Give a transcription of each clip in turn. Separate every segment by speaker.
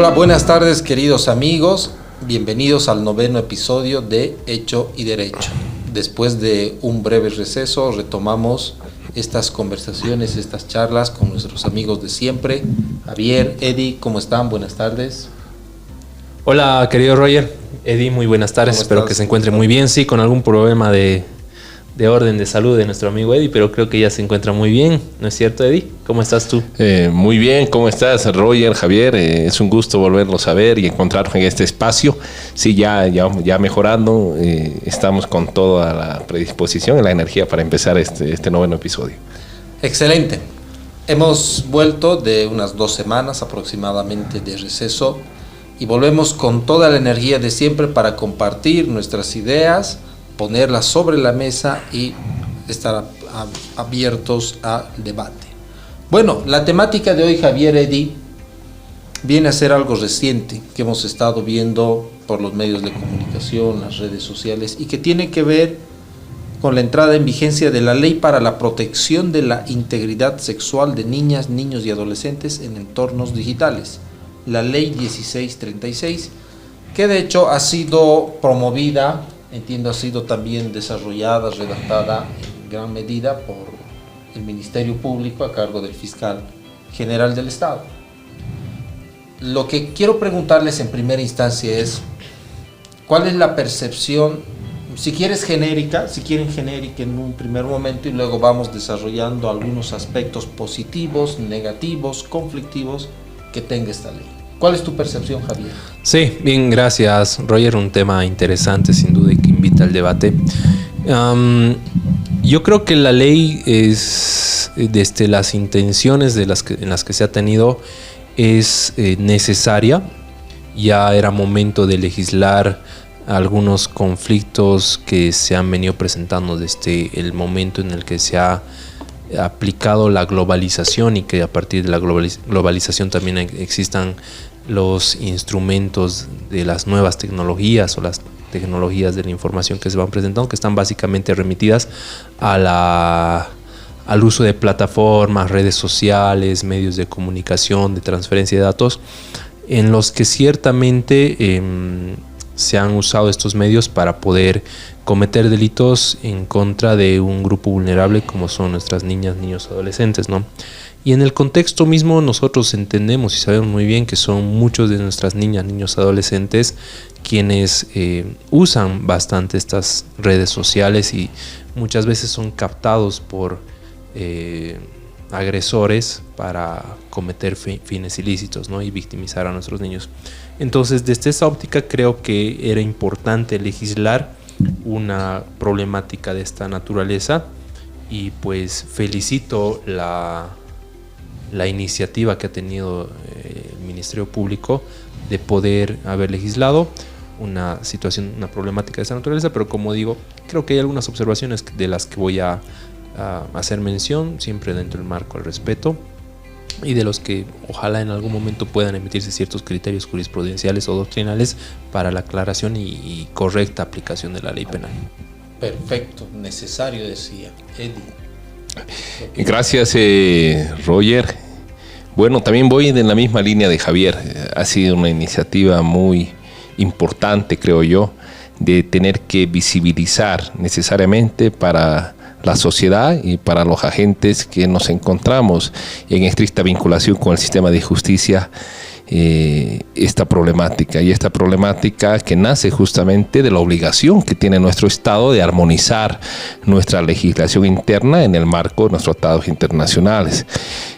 Speaker 1: Hola, buenas tardes queridos amigos, bienvenidos al 9º episodio de Hecho y Derecho. Después de un breve receso retomamos estas conversaciones, estas charlas con nuestros amigos de siempre. Javier, Eddie, ¿cómo están? Buenas tardes.
Speaker 2: Hola querido Roger, Eddie, muy buenas tardes, espero que se encuentre muy bien, sí, con algún problema de orden de salud de nuestro amigo Eddie, pero creo que ya se encuentra muy bien, ¿no es cierto, Eddie? ¿Cómo estás tú?
Speaker 3: Muy bien, ¿cómo estás, Roger, Javier? Es un gusto volverlos a ver y encontrarnos en este espacio. Sí, ya mejorando, estamos con toda la predisposición y la energía para empezar este 9º episodio.
Speaker 1: Excelente. Hemos vuelto de unas 2 semanas aproximadamente de receso y volvemos con toda la energía de siempre para compartir nuestras ideas, ponerlas sobre la mesa y estar abiertos a debate. Bueno, la temática de hoy, Javier, Eddie, viene a ser algo reciente que hemos estado viendo por los medios de comunicación, las redes sociales, y que tiene que ver con la entrada en vigencia de la Ley para la Protección de la Integridad Sexual de Niñas, Niños y Adolescentes en Entornos Digitales, la Ley 1636, que de hecho ha sido promovida, entiendo, ha sido también desarrollada, redactada en gran medida por el Ministerio Público a cargo del Fiscal General del Estado. Lo que quiero preguntarles en primera instancia es, ¿cuál es la percepción, si quieren genérica en un primer momento y luego vamos desarrollando algunos aspectos positivos, negativos, conflictivos que tenga esta ley? ¿Cuál es tu percepción, Javier?
Speaker 2: Sí, bien, gracias, Roger. Un tema interesante, sin duda, y que invita al debate. Yo creo que la ley es, desde las intenciones en las que se ha tenido, es necesaria. Ya era momento de legislar algunos conflictos que se han venido presentando desde el momento en el que se ha aplicado la globalización y que a partir de la globalización también existan los instrumentos de las nuevas tecnologías o las tecnologías de la información que se van presentando, que están básicamente remitidas al uso de plataformas, redes sociales, medios de comunicación, de transferencia de datos, en los que ciertamente se han usado estos medios para poder cometer delitos en contra de un grupo vulnerable como son nuestras niñas, niños, adolescentes, ¿no? Y en el contexto mismo nosotros entendemos y sabemos muy bien que son muchos de nuestras niñas, niños, adolescentes quienes usan bastante estas redes sociales y muchas veces son captados por agresores para cometer fines ilícitos, ¿no? Y victimizar a nuestros niños. Entonces, desde esa óptica creo que era importante legislar una problemática de esta naturaleza y pues felicito la iniciativa que ha tenido el Ministerio Público de poder haber legislado una situación, una problemática de esta naturaleza, pero como digo, creo que hay algunas observaciones de las que voy a hacer mención, siempre dentro del marco del respeto, y de los que ojalá en algún momento puedan emitirse ciertos criterios jurisprudenciales o doctrinales para la aclaración y correcta aplicación de la ley penal.
Speaker 1: Perfecto, necesario, decía Eddie.
Speaker 3: Gracias, Roger. Bueno, también voy en la misma línea de Javier. Ha sido una iniciativa muy importante, creo yo, de tener que visibilizar necesariamente para la sociedad y para los agentes que nos encontramos en estricta vinculación con el sistema de justicia esta problemática que nace justamente de la obligación que tiene nuestro Estado de armonizar nuestra legislación interna en el marco de nuestros tratados internacionales.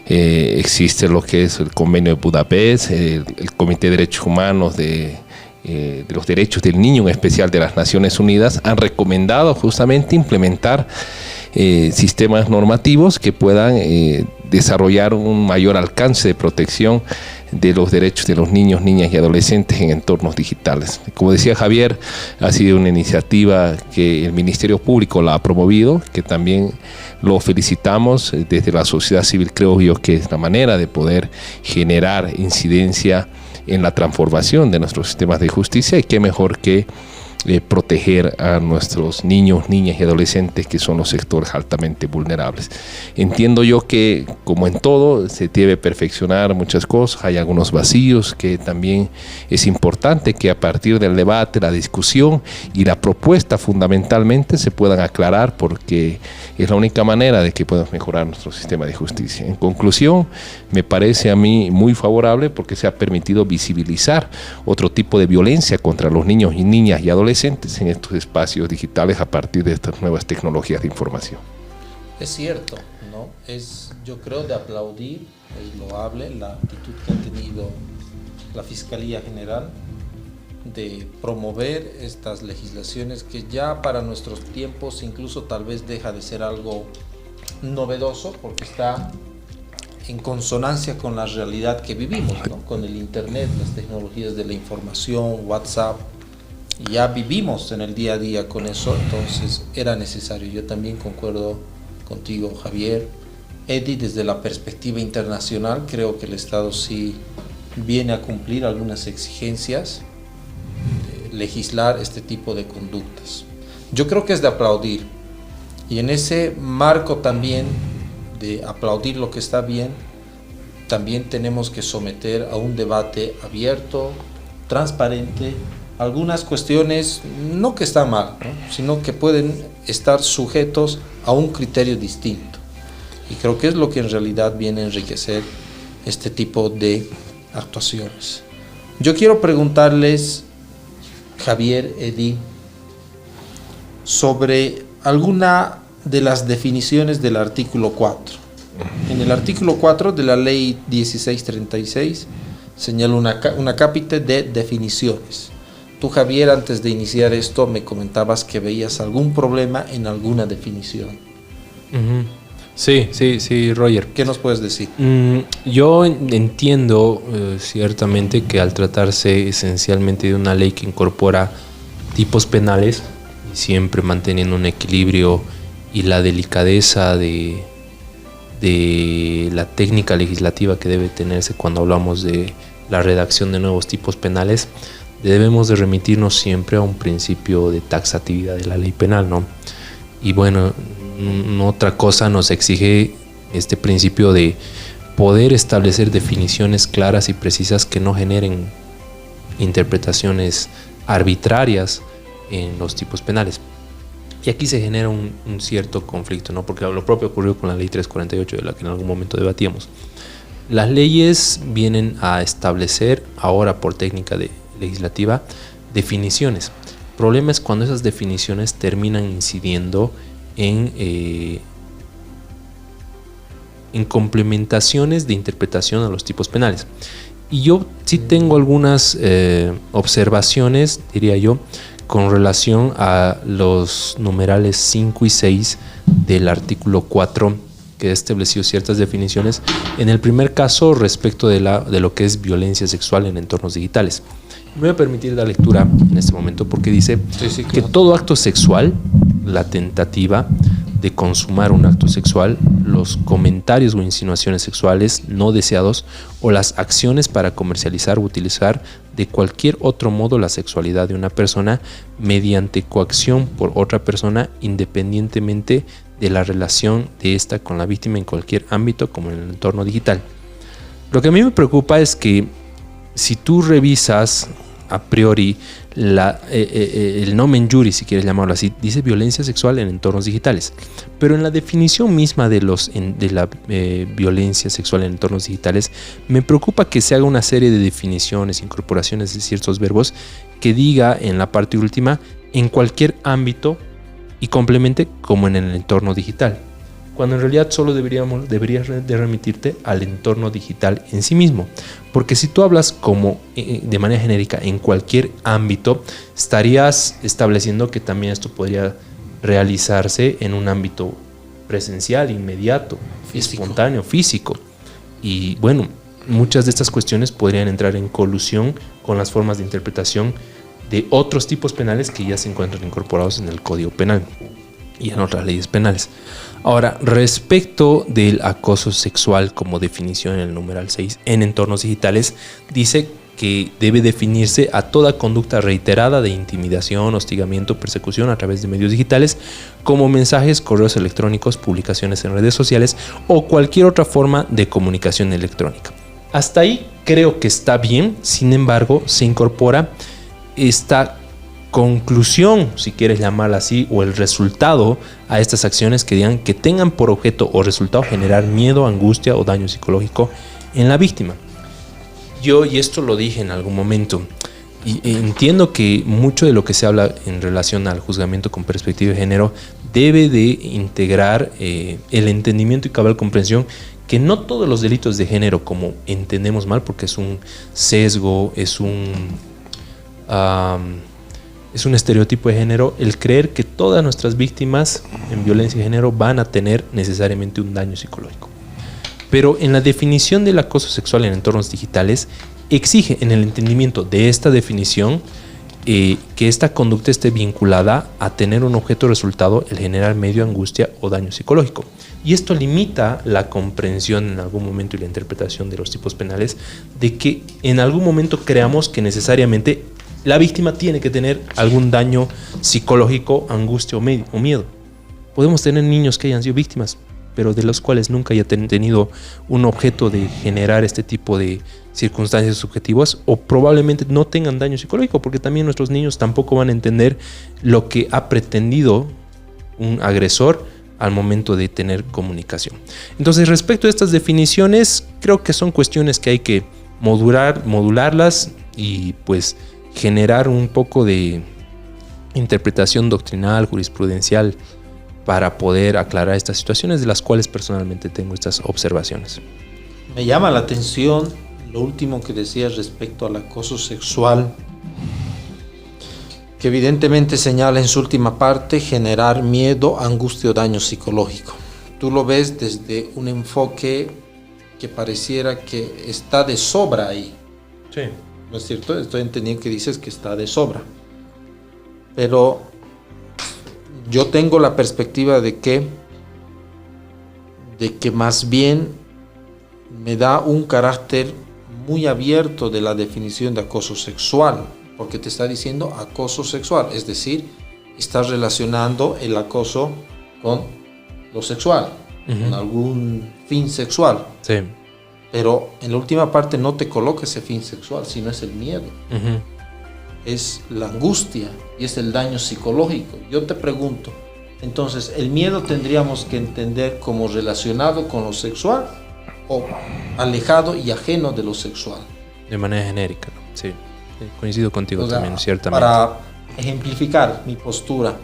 Speaker 3: Existe lo que es el Convenio de Budapest, el Comité de Derechos Humanos de los Derechos del Niño, en especial de las Naciones Unidas, han recomendado justamente implementar sistemas normativos que puedan desarrollar un mayor alcance de protección de los derechos de los niños, niñas y adolescentes en entornos digitales. Como decía Javier, ha sido una iniciativa que el Ministerio Público la ha promovido, que también lo felicitamos desde la sociedad civil. Creo yo que es la manera de poder generar incidencia en la transformación de nuestros sistemas de justicia, y qué mejor que proteger a nuestros niños, niñas y adolescentes, que son los sectores altamente vulnerables. Entiendo yo que, como en todo, se debe perfeccionar muchas cosas, hay algunos vacíos que también es importante que a partir del debate, la discusión y la propuesta fundamentalmente se puedan aclarar, porque es la única manera de que podamos mejorar nuestro sistema de justicia. En conclusión, me parece a mí muy favorable porque se ha permitido visibilizar otro tipo de violencia contra los niños y niñas y adolescentes en estos espacios digitales a partir de estas nuevas tecnologías de información.
Speaker 1: Es cierto, ¿no? Yo creo de aplaudir, es loable la actitud que ha tenido la Fiscalía General de promover estas legislaciones que ya para nuestros tiempos incluso tal vez deja de ser algo novedoso, porque está en consonancia con la realidad que vivimos, ¿no? Con el internet, las tecnologías de la información, WhatsApp, ya vivimos en el día a día con eso, entonces era necesario. Yo también concuerdo contigo, Javier. Eddie, desde la perspectiva internacional, creo que el Estado sí viene a cumplir algunas exigencias, legislar este tipo de conductas. Yo creo que es de aplaudir, y en ese marco también de aplaudir lo que está bien, también tenemos que someter a un debate abierto, transparente, algunas cuestiones no que están mal, ¿no? Sino que pueden estar sujetos a un criterio distinto. Y creo que es lo que en realidad viene a enriquecer este tipo de actuaciones. Yo quiero preguntarles, Javier, Eddie, sobre alguna de las definiciones del artículo 4. En el artículo 4 de la ley 1636 señala una cápite de definiciones. Tú, Javier, antes de iniciar esto me comentabas que veías algún problema en alguna definición.
Speaker 2: Sí, Roger.
Speaker 1: ¿Qué nos puedes decir?
Speaker 2: Yo entiendo ciertamente que al tratarse esencialmente de una ley que incorpora tipos penales, y siempre manteniendo un equilibrio y la delicadeza de la técnica legislativa que debe tenerse cuando hablamos de la redacción de nuevos tipos penales, debemos de remitirnos siempre a un principio de taxatividad de la ley penal, ¿no? Y bueno, otra cosa nos exige este principio de poder establecer definiciones claras y precisas que no generen interpretaciones arbitrarias en los tipos penales. Y aquí se genera un cierto conflicto, ¿no? Porque lo propio ocurrió con la ley 348, de la que en algún momento debatíamos. Las leyes vienen a establecer, ahora por técnica legislativa, definiciones. El problema es cuando esas definiciones terminan incidiendo en complementaciones de interpretación a los tipos penales. Y yo sí tengo algunas observaciones, diría yo, con relación a los numerales 5 y 6 del artículo 4, que ha establecido ciertas definiciones. En el primer caso, respecto de lo que es violencia sexual en entornos digitales. Me voy a permitir dar lectura en este momento porque dice que todo acto sexual, la tentativa de consumar un acto sexual, los comentarios o insinuaciones sexuales no deseados o las acciones para comercializar o utilizar de cualquier otro modo la sexualidad de una persona mediante coacción por otra persona, independientemente de la relación de esta con la víctima en cualquier ámbito como en el entorno digital. Lo que a mí me preocupa es que si tú revisas a priori el nomen juris, si quieres llamarlo así, dice violencia sexual en entornos digitales, pero en la definición misma de la violencia sexual en entornos digitales me preocupa que se haga una serie de definiciones, incorporaciones de ciertos verbos que diga en la parte última en cualquier ámbito y complemente como en el entorno digital, cuando en realidad solo deberías de remitirte al entorno digital en sí mismo. Porque si tú hablas como de manera genérica en cualquier ámbito, estarías estableciendo que también esto podría realizarse en un ámbito presencial, inmediato, espontáneo, físico. Y bueno, muchas de estas cuestiones podrían entrar en colusión con las formas de interpretación de otros tipos penales que ya se encuentran incorporados en el Código Penal y en otras leyes penales. Ahora, respecto del acoso sexual como definición en el numeral 6 en entornos digitales, dice que debe definirse a toda conducta reiterada de intimidación, hostigamiento, persecución a través de medios digitales, como mensajes, correos electrónicos, publicaciones en redes sociales o cualquier otra forma de comunicación electrónica. Hasta ahí creo que está bien, sin embargo, se incorpora esta conclusión, si quieres llamarla así, o el resultado a estas acciones que digan que tengan por objeto o resultado generar miedo, angustia o daño psicológico en la víctima. Yo, y esto lo dije en algún momento, y entiendo que mucho de lo que se habla en relación al juzgamiento con perspectiva de género debe de integrar el entendimiento y cabal comprensión que no todos los delitos de género, como entendemos mal, porque es un sesgo, es un estereotipo de género, el creer que todas nuestras víctimas en violencia de género van a tener necesariamente un daño psicológico. Pero en la definición del acoso sexual en entornos digitales, exige en el entendimiento de esta definición que esta conducta esté vinculada a tener un objeto resultado, el generar medio, angustia o daño psicológico. Y esto limita la comprensión en algún momento y la interpretación de los tipos penales de que en algún momento creamos que necesariamente la víctima tiene que tener algún daño psicológico, angustia o miedo. Podemos tener niños que hayan sido víctimas, pero de los cuales nunca haya tenido un objeto de generar este tipo de circunstancias subjetivas, o probablemente no tengan daño psicológico, porque también nuestros niños tampoco van a entender lo que ha pretendido un agresor al momento de tener comunicación. Entonces, respecto a estas definiciones, creo que son cuestiones que hay que modularlas y pues generar un poco de interpretación doctrinal, jurisprudencial, para poder aclarar estas situaciones, de las cuales personalmente tengo estas observaciones.
Speaker 1: Me llama la atención lo último que decías respecto al acoso sexual, que evidentemente señala en su última parte generar miedo, angustia o daño psicológico. Tú lo ves desde un enfoque que pareciera que está de sobra ahí.
Speaker 2: Sí.
Speaker 1: ¿No es cierto? Estoy entendiendo que dices que está de sobra. Pero yo tengo la perspectiva de que más bien me da un carácter muy abierto de la definición de acoso sexual, porque te está diciendo acoso sexual, es decir, estás relacionando el acoso con lo sexual, con algún fin sexual.
Speaker 2: Sí.
Speaker 1: Pero en la última parte no te coloca ese fin sexual, sino es el miedo. Es la angustia y es el daño psicológico. Yo te pregunto, entonces, ¿el miedo tendríamos que entender como relacionado con lo sexual o alejado y ajeno de lo sexual?
Speaker 2: De manera genérica, ¿no? Sí, coincido contigo, o sea, también, ciertamente.
Speaker 1: Para ejemplificar mi postura,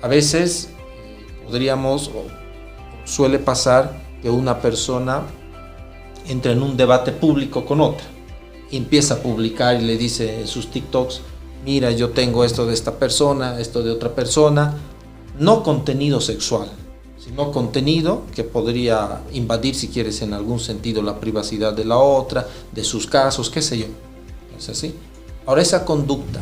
Speaker 1: a veces suele pasar que una persona entra en un debate público con otra y empieza a publicar y le dice en sus TikToks: mira, yo tengo esto de esta persona, esto de otra persona. No contenido sexual, sino contenido que podría invadir, si quieres, en algún sentido la privacidad de la otra, de sus casos, qué sé yo. ¿Es así? Ahora, esa conducta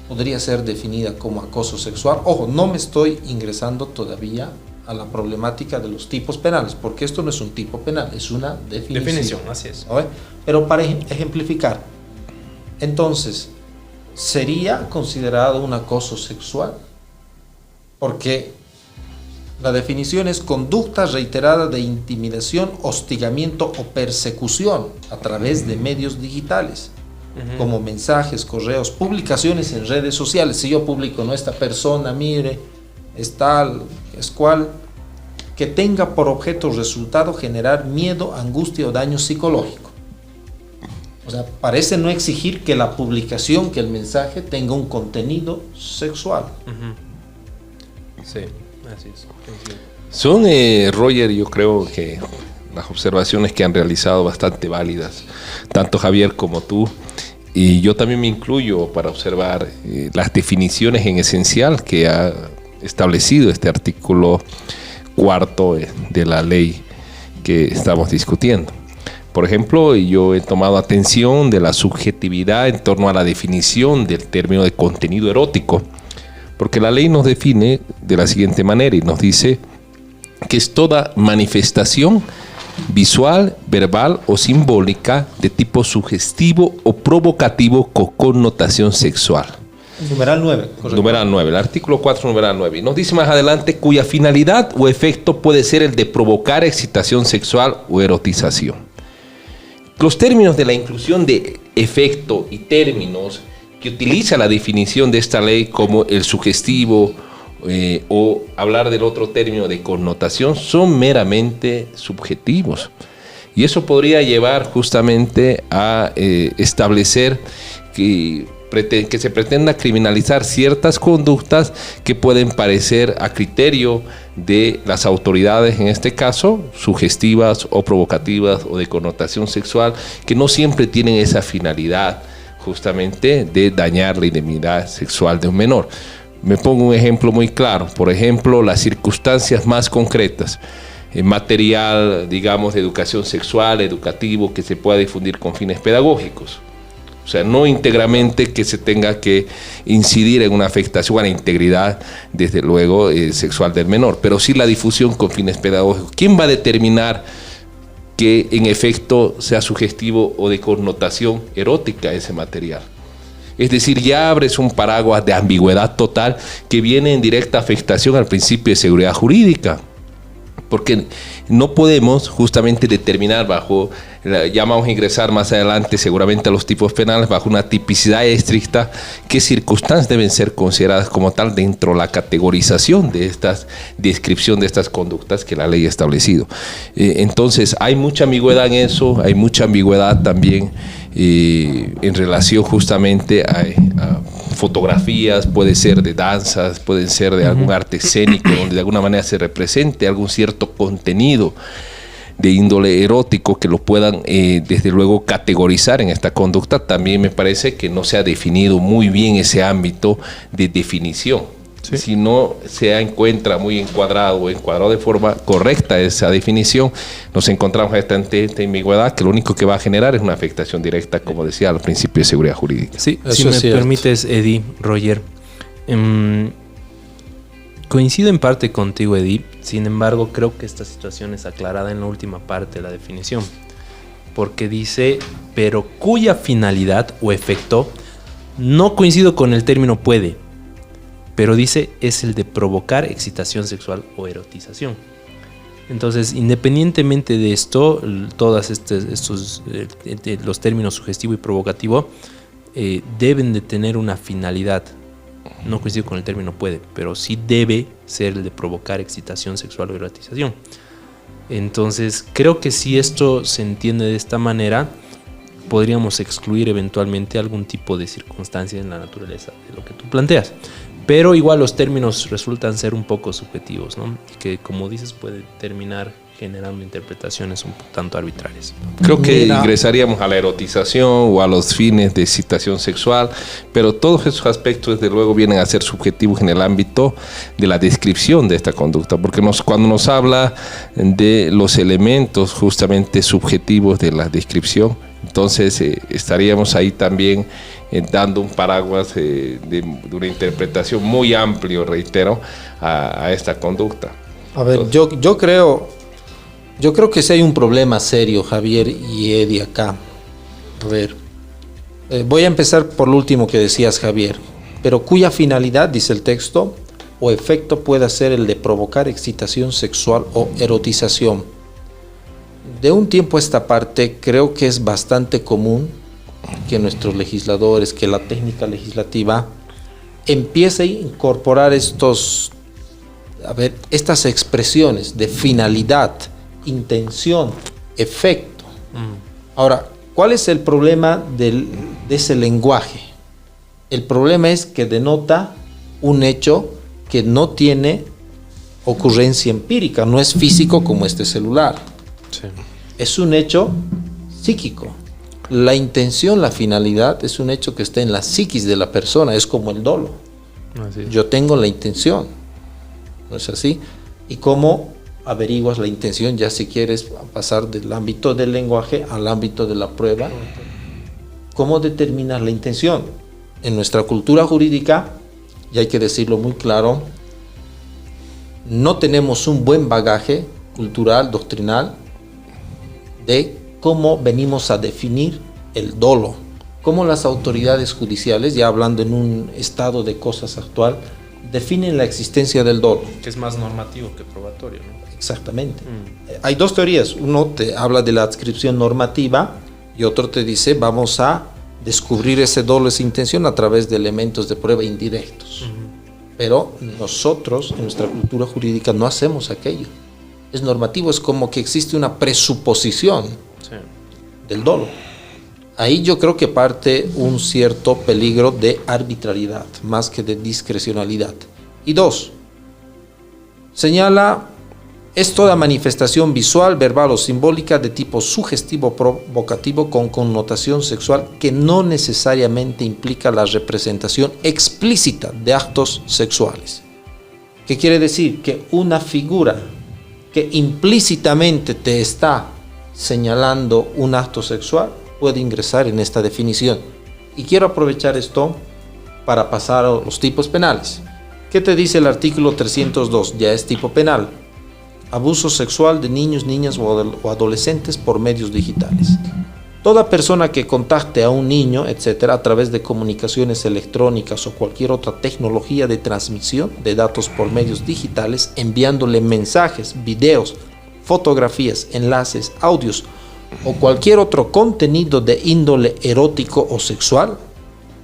Speaker 1: podría ser definida como acoso sexual. Ojo, no me estoy ingresando todavía a la problemática de los tipos penales, porque esto no es un tipo penal, es una definición.
Speaker 2: Así es.
Speaker 1: ¿No? Pero para ejemplificar, entonces, ¿sería considerado un acoso sexual? Porque la definición es conducta reiterada de intimidación, hostigamiento o persecución a través de medios digitales, como mensajes, correos, publicaciones en redes sociales. Si yo publico, ¿no?, esta persona, mire, es tal, es cual, que tenga por objeto resultado generar miedo, angustia o daño psicológico. O sea, parece no exigir que la publicación, que el mensaje tenga un contenido sexual.
Speaker 2: Sí, así es.
Speaker 3: Son, Roger, yo creo que las observaciones que han realizado bastante válidas, tanto Javier como tú, y yo también me incluyo para observar las definiciones en esencial que ha establecido este artículo 4 de la ley que estamos discutiendo. Por ejemplo, yo he tomado atención de la subjetividad en torno a la definición del término de contenido erótico, porque la ley nos define de la siguiente manera y nos dice que es toda manifestación visual, verbal o simbólica de tipo sugestivo o provocativo con connotación sexual.
Speaker 1: Numeral 9. Correcto.
Speaker 3: Numeral 9, el artículo 4, numeral 9. Y nos dice más adelante, cuya finalidad o efecto puede ser el de provocar excitación sexual o erotización. Los términos de la inclusión de efecto y términos que utiliza la definición de esta ley como el sugestivo o hablar del otro término de connotación son meramente subjetivos. Y eso podría llevar justamente a establecer que se pretenda criminalizar ciertas conductas que pueden parecer a criterio de las autoridades, en este caso, sugestivas o provocativas o de connotación sexual, que no siempre tienen esa finalidad justamente de dañar la intimidad sexual de un menor. Me pongo un ejemplo muy claro, por ejemplo, las circunstancias más concretas, material, digamos, de educación sexual, educativo, que se pueda difundir con fines pedagógicos. O sea, no íntegramente que se tenga que incidir en una afectación a la integridad, desde luego, sexual del menor, pero sí la difusión con fines pedagógicos. ¿Quién va a determinar que en efecto sea sugestivo o de connotación erótica ese material? Es decir, ya abres un paraguas de ambigüedad total que viene en directa afectación al principio de seguridad jurídica. Porque no podemos justamente determinar ya vamos a ingresar más adelante seguramente a los tipos penales, bajo una tipicidad estricta, qué circunstancias deben ser consideradas como tal dentro de la categorización de estas descripción de estas conductas que la ley ha establecido. Entonces hay mucha ambigüedad en eso, hay mucha ambigüedad también en relación justamente a fotografías, puede ser de danzas, pueden ser de algún arte escénico, donde de alguna manera se represente algún cierto contenido de índole erótico que lo puedan desde luego categorizar en esta conducta. También me parece que no se ha definido muy bien ese ámbito de definición. Sí. Si no se encuentra muy encuadrado o encuadrado de forma correcta esa definición, nos encontramos ante esta ambigüedad que lo único que va a generar es una afectación directa, como decía, al principio de seguridad jurídica.
Speaker 2: Sí, si me permites, Eddie, Roger, coincido en parte contigo, Eddie. Sin embargo, creo que esta situación es aclarada en la última parte de la definición, porque dice, pero cuya finalidad o efecto, no coincido con el término puede, pero dice es el de provocar excitación sexual o erotización. Entonces, independientemente de esto, todos los términos sugestivo y provocativo deben de tener una finalidad. No coincido con el término puede, pero sí debe ser el de provocar excitación sexual o erotización. Entonces, creo que si esto se entiende de esta manera, podríamos excluir eventualmente algún tipo de circunstancia en la naturaleza de lo que tú planteas. Pero igual los términos resultan ser un poco subjetivos, ¿no? Y que, como dices, puede terminar generando interpretaciones un tanto arbitrarias.
Speaker 3: Creo que ingresaríamos a la erotización o a los fines de excitación sexual, pero todos esos aspectos desde luego vienen a ser subjetivos en el ámbito de la descripción de esta conducta, porque cuando nos habla de los elementos justamente subjetivos de la descripción, entonces estaríamos ahí también dando un paraguas de una interpretación muy amplio, reitero, a esta conducta.
Speaker 1: A ver, entonces, yo creo que sí hay un problema serio, Javier y Eddie, acá. A ver, voy a empezar por lo último que decías, Javier, pero cuya finalidad, dice el texto, o efecto pueda ser el de provocar excitación sexual o erotización. De un tiempo a esta parte, creo que es bastante común que nuestros legisladores, que la técnica legislativa empiece a incorporar estas expresiones de finalidad, intención, efecto. Ahora, ¿cuál es el problema de ese lenguaje? El problema es que denota un hecho que no tiene ocurrencia empírica, no es físico como este celular. Sí. Es un hecho psíquico. La intención, la finalidad es un hecho que está en la psiquis de la persona, es como el dolo. Así es. Yo tengo la intención, ¿no es así? ¿Y cómo averiguas la intención? Ya si quieres pasar del ámbito del lenguaje al ámbito de la prueba, ¿cómo determinas la intención? En nuestra cultura jurídica, y hay que decirlo muy claro, no tenemos un buen bagaje cultural, doctrinal, de cómo venimos a definir el dolo, cómo las autoridades judiciales, ya hablando en un estado de cosas actual, definen la existencia del dolo.
Speaker 2: Que es más normativo que probatorio, ¿no?
Speaker 1: Exactamente. Hay dos teorías. Uno te habla de la adscripción normativa y otro te dice vamos a descubrir ese dolo, esa intención a través de elementos de prueba indirectos. Pero nosotros, en nuestra cultura jurídica, no hacemos aquello. Es normativo, es como que existe una presuposición del dolo. Ahí yo creo que parte un cierto peligro de arbitrariedad, más que de discrecionalidad. Y dos, señala, es toda manifestación visual, verbal o simbólica de tipo sugestivo provocativo con connotación sexual que no necesariamente implica la representación explícita de actos sexuales. ¿Qué quiere decir? Que una figura que implícitamente te está señalando un acto sexual puede ingresar en esta definición. Y quiero aprovechar esto para pasar a los tipos penales. ¿Qué te dice el artículo 302? Ya es tipo penal. Abuso sexual de niños, niñas o adolescentes por medios digitales. Toda persona que contacte a un niño, etcétera, a través de comunicaciones electrónicas o cualquier otra tecnología de transmisión de datos por medios digitales, enviándole mensajes, videos, fotografías, enlaces, audios o cualquier otro contenido de índole erótico o sexual,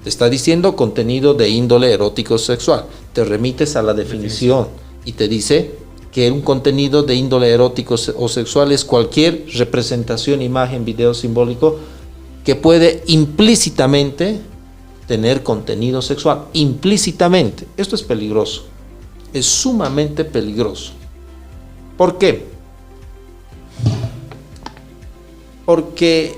Speaker 1: te está diciendo contenido de índole erótico o sexual. Te remites a la definición y te dice que un contenido de índole erótico o sexual es cualquier representación, imagen, video simbólico que puede implícitamente tener contenido sexual. Implícitamente. Esto es peligroso. Es sumamente peligroso. ¿Por qué? Porque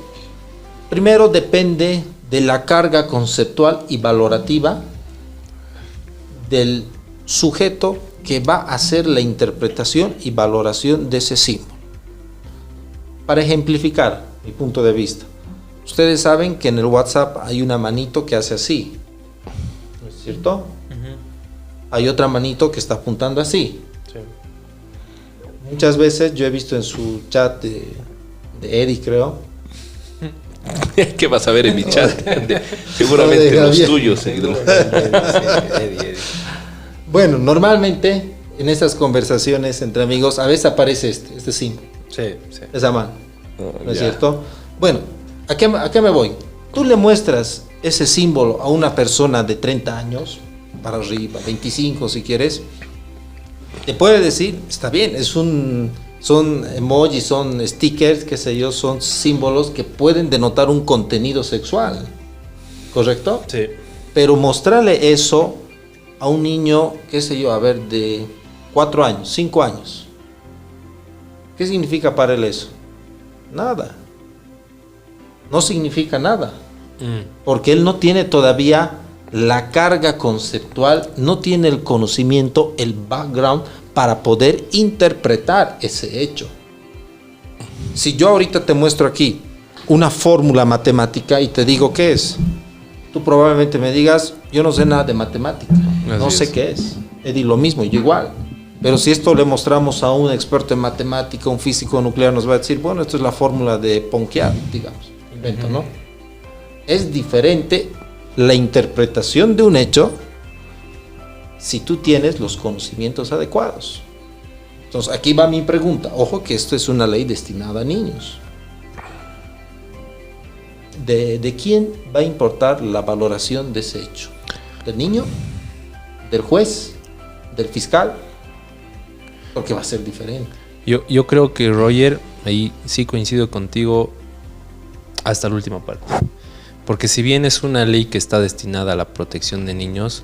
Speaker 1: primero depende de la carga conceptual y valorativa del sujeto que va a hacer la interpretación y valoración de ese símbolo. Para ejemplificar mi punto de vista, ustedes saben que en el WhatsApp hay una manito que hace así, ¿no es cierto? Hay otra manito que está apuntando así.
Speaker 2: Sí.
Speaker 1: Muchas veces yo he visto en su chat de Eddie, creo.
Speaker 3: ¿Qué vas a ver en mi chat? Seguramente los tuyos.
Speaker 1: Bueno, normalmente en estas conversaciones entre amigos a veces aparece este símbolo.
Speaker 2: Sí.
Speaker 1: Esa mano. ¿No es cierto? Bueno, ¿a qué me voy? Tú le muestras ese símbolo a una persona de 30 años, para arriba, 25 si quieres, te puede decir, está bien, son emojis, son stickers, qué sé yo, son símbolos que pueden denotar un contenido sexual, ¿correcto?
Speaker 2: Sí.
Speaker 1: Pero mostrarle eso a un niño, qué sé yo, a ver, de 4 años, 5 años, ¿qué significa para él eso? Nada. No significa nada. Porque él no tiene todavía la carga conceptual, no tiene el conocimiento, el background para poder interpretar ese hecho. Si yo ahorita te muestro aquí una fórmula matemática y te digo qué es, tú probablemente me digas, yo no sé nada de matemática, no sé qué es. Eddie, lo mismo, yo igual. Pero si esto le mostramos a un experto en matemática, un físico nuclear, nos va a decir, bueno, esto es la fórmula de Poincare, digamos, invento, ¿no? Es diferente la interpretación de un hecho si tú tienes los conocimientos adecuados. Entonces, aquí va mi pregunta. Ojo que esto es una ley destinada a niños. ¿De quién va a importar la valoración de ese hecho? ¿Del niño? ¿Del juez? ¿Del fiscal? Porque va a ser diferente.
Speaker 2: Yo creo que, Roger, ahí sí coincido contigo hasta la última parte. Porque si bien es una ley que está destinada a la protección de niños,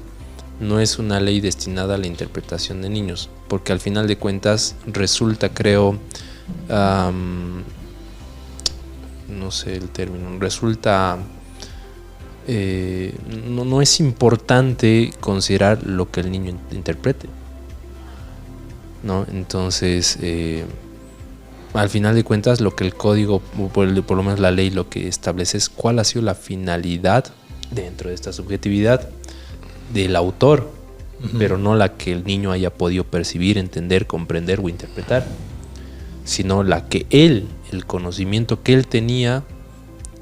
Speaker 2: no es una ley destinada a la interpretación de niños. Porque al final de cuentas resulta, creo, no sé el término, resulta, no es importante considerar lo que el niño interprete, ¿no? Entonces, al final de cuentas, lo que el código, por lo menos la ley, lo que establece es cuál ha sido la finalidad dentro de esta subjetividad del autor, pero no la que el niño haya podido percibir, entender, comprender o interpretar, sino la que él, el conocimiento que él tenía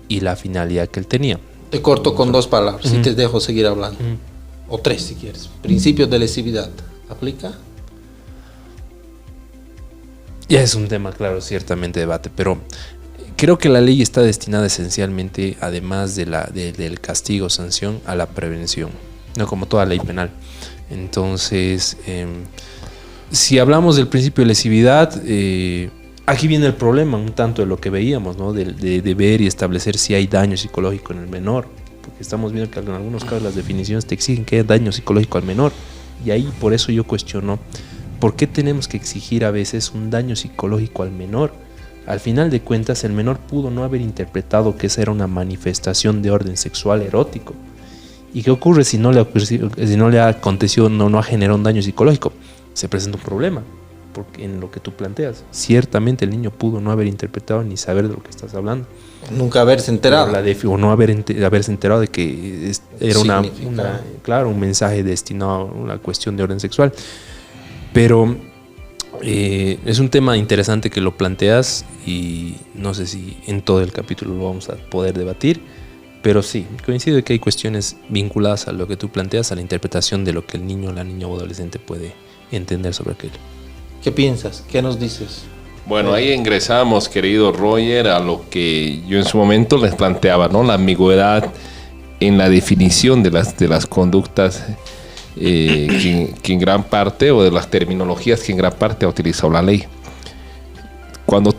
Speaker 2: y la finalidad que él tenía.
Speaker 1: Te corto con 2 palabras y te dejo seguir hablando. O 3 si quieres. Principios de lesividad. ¿Aplica?
Speaker 2: Ya es un tema, claro, ciertamente debate, pero creo que la ley está destinada esencialmente, además del castigo, sanción, a la prevención, no como toda ley penal. Entonces, si hablamos del principio de lesividad, aquí viene el problema un tanto de lo que veíamos, ¿no? De ver y establecer si hay daño psicológico en el menor, porque estamos viendo que en algunos casos las definiciones te exigen que haya daño psicológico al menor, y ahí por eso yo cuestiono ¿por qué tenemos que exigir a veces un daño psicológico al menor? Al final de cuentas, el menor pudo no haber interpretado que esa era una manifestación de orden sexual erótico. ¿Y qué ocurre si no le aconteció, no ha generado un daño psicológico? Se presenta un problema, porque en lo que tú planteas, ciertamente el niño pudo no haber interpretado ni saber de lo que estás hablando.
Speaker 1: Nunca haberse enterado.
Speaker 2: O no haberse enterado de que era un mensaje destinado a una cuestión de orden sexual. Pero es un tema interesante que lo planteas y no sé si en todo el capítulo lo vamos a poder debatir, pero sí, coincido en que hay cuestiones vinculadas a lo que tú planteas, a la interpretación de lo que el niño, la niña o adolescente puede entender sobre aquello.
Speaker 1: ¿Qué piensas? ¿Qué nos dices?
Speaker 3: Bueno, ahí ingresamos, querido Roger, a lo que yo en su momento les planteaba, ¿no? La ambigüedad en la definición de las conductas que en gran parte, o de las terminologías que en gran parte ha utilizado la ley. Cuando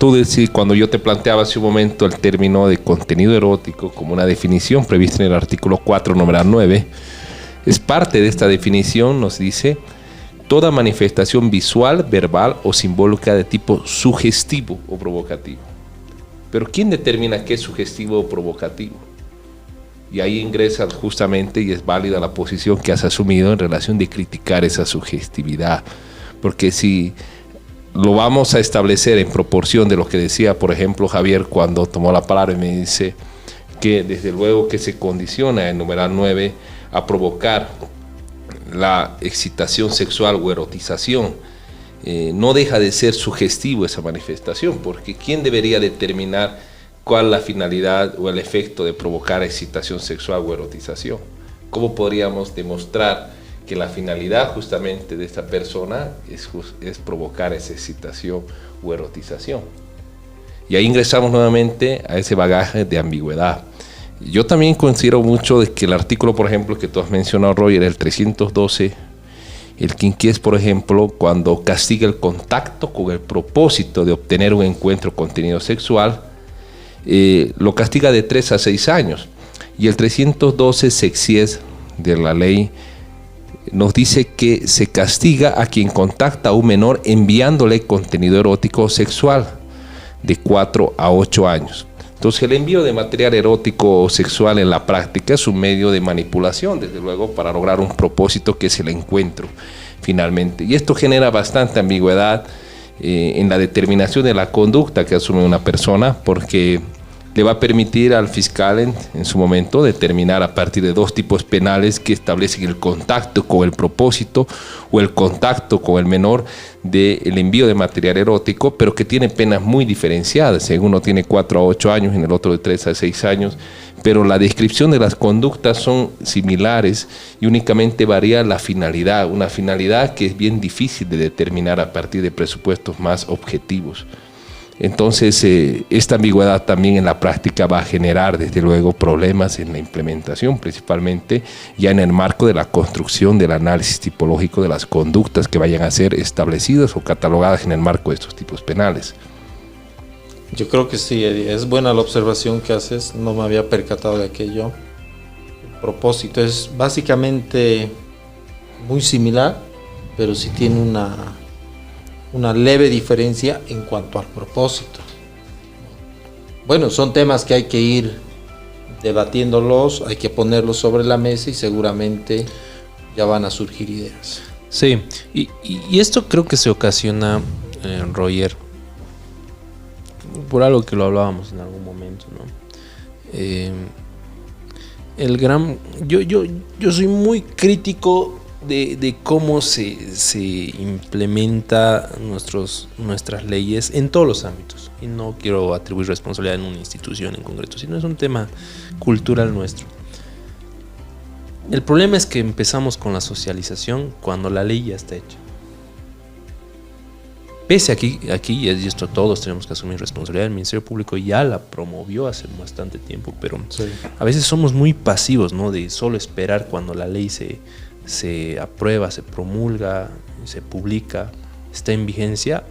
Speaker 3: yo te planteaba hace un momento el término de contenido erótico como una definición prevista en el artículo 4, numeral 9, es parte de esta definición, nos dice, toda manifestación visual, verbal o simbólica de tipo sugestivo o provocativo. Pero ¿quién determina qué es sugestivo o provocativo? Y ahí ingresa justamente, y es válida la posición que has asumido en relación de criticar esa sugestividad. Porque si lo vamos a establecer en proporción de lo que decía, por ejemplo, Javier cuando tomó la palabra y me dice que desde luego que se condiciona el numeral 9 a provocar la excitación sexual o erotización, no deja de ser sugestivo esa manifestación, porque ¿quién debería determinar cuál es la finalidad o el efecto de provocar excitación sexual o erotización? ¿Cómo podríamos demostrar que la finalidad justamente de esta persona es provocar esa excitación o erotización? Y ahí ingresamos nuevamente a ese bagaje de ambigüedad. Yo también considero mucho de que el artículo, por ejemplo, que tú has mencionado, Roger, el 312, el quinquiés, por ejemplo, cuando castiga el contacto con el propósito de obtener un encuentro contenido sexual, lo castiga de 3 a 6 años. Y el 312 sexies de la ley nos dice que se castiga a quien contacta a un menor enviándole contenido erótico o sexual de 4 a 8 años. Entonces el envío de material erótico o sexual en la práctica es un medio de manipulación, desde luego, para lograr un propósito que es el encuentro finalmente. Y esto genera bastante ambigüedad en la determinación de la conducta que asume una persona, porque le va a permitir al fiscal en su momento determinar a partir de 2 tipos penales que establecen el contacto con el propósito o el contacto con el menor del envío de material erótico, pero que tienen penas muy diferenciadas. En uno tiene 4 a 8 años, en el otro de 3 a 6 años, pero la descripción de las conductas son similares y únicamente varía la finalidad, una finalidad que es bien difícil de determinar a partir de presupuestos más objetivos. Entonces, esta ambigüedad también en la práctica va a generar, desde luego, problemas en la implementación, principalmente ya en el marco de la construcción del análisis tipológico de las conductas que vayan a ser establecidas o catalogadas en el marco de estos tipos penales.
Speaker 1: Yo creo que sí, Eddie. Es buena la observación que haces, no me había percatado de aquello. El propósito es básicamente muy similar, pero sí tiene una leve diferencia en cuanto al propósito. Bueno, son temas que hay que ir debatiéndolos, hay que ponerlos sobre la mesa y seguramente ya van a surgir ideas.
Speaker 2: Sí, y esto creo que se ocasiona, Roger, por algo que lo hablábamos en algún momento, ¿no? Yo soy muy crítico de cómo se implementa nuestras leyes en todos los ámbitos. Y no quiero atribuir responsabilidad en una institución en concreto, sino es un tema cultural nuestro. El problema es que empezamos con la socialización cuando la ley ya está hecha. Pese aquí, y esto todos tenemos que asumir responsabilidad, el Ministerio Público ya la promovió hace bastante tiempo, pero sí, a veces somos muy pasivos, ¿no? De solo esperar cuando la ley se aprueba, se promulga, se publica, está en vigencia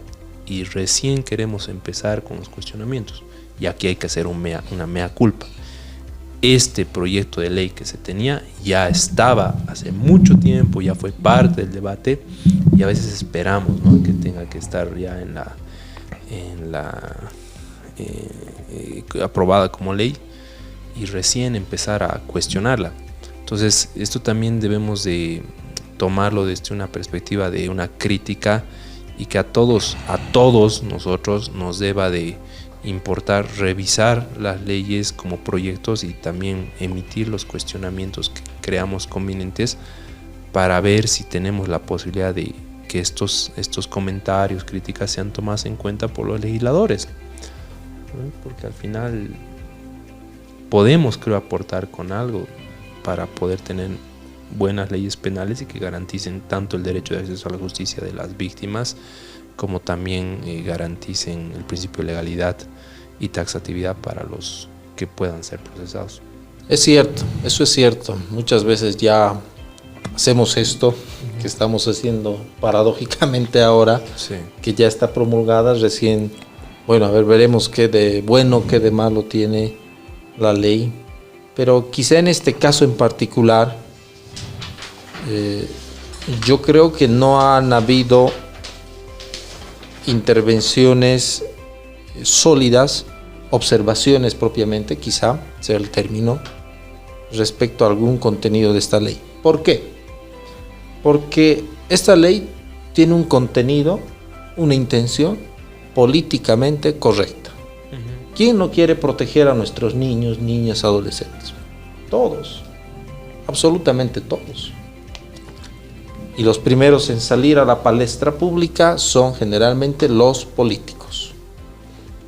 Speaker 2: y recién queremos empezar con los cuestionamientos. Y aquí hay que hacer una mea culpa. Este proyecto de ley que se tenía ya estaba hace mucho tiempo, ya fue parte del debate y a veces esperamos, ¿no?, que tenga que estar ya aprobada como ley y recién empezar a cuestionarla. Entonces esto también debemos de tomarlo desde una perspectiva de una crítica y que a todos nosotros nos deba de importar revisar las leyes como proyectos y también emitir los cuestionamientos que creamos convenientes para ver si tenemos la posibilidad de que estos comentarios, críticas sean tomadas en cuenta por los legisladores, ¿no? Porque al final podemos, creo, aportar con algo para poder tener buenas leyes penales y que garanticen tanto el derecho de acceso a la justicia de las víctimas como también garanticen el principio de legalidad y taxatividad para los que puedan ser procesados.
Speaker 1: Es cierto, eso es cierto. Muchas veces ya hacemos esto que estamos haciendo paradójicamente ahora, sí, que ya está promulgada recién. Bueno, a ver, veremos qué de bueno, qué de malo tiene la ley. Pero quizá en este caso en particular, yo creo que no han habido intervenciones sólidas, observaciones propiamente, quizá sea el término, respecto a algún contenido de esta ley. ¿Por qué? Porque esta ley tiene un contenido, una intención políticamente correcta. ¿Quién no quiere proteger a nuestros niños, niñas, adolescentes? Todos, absolutamente todos. Y los primeros en salir a la palestra pública son generalmente los políticos.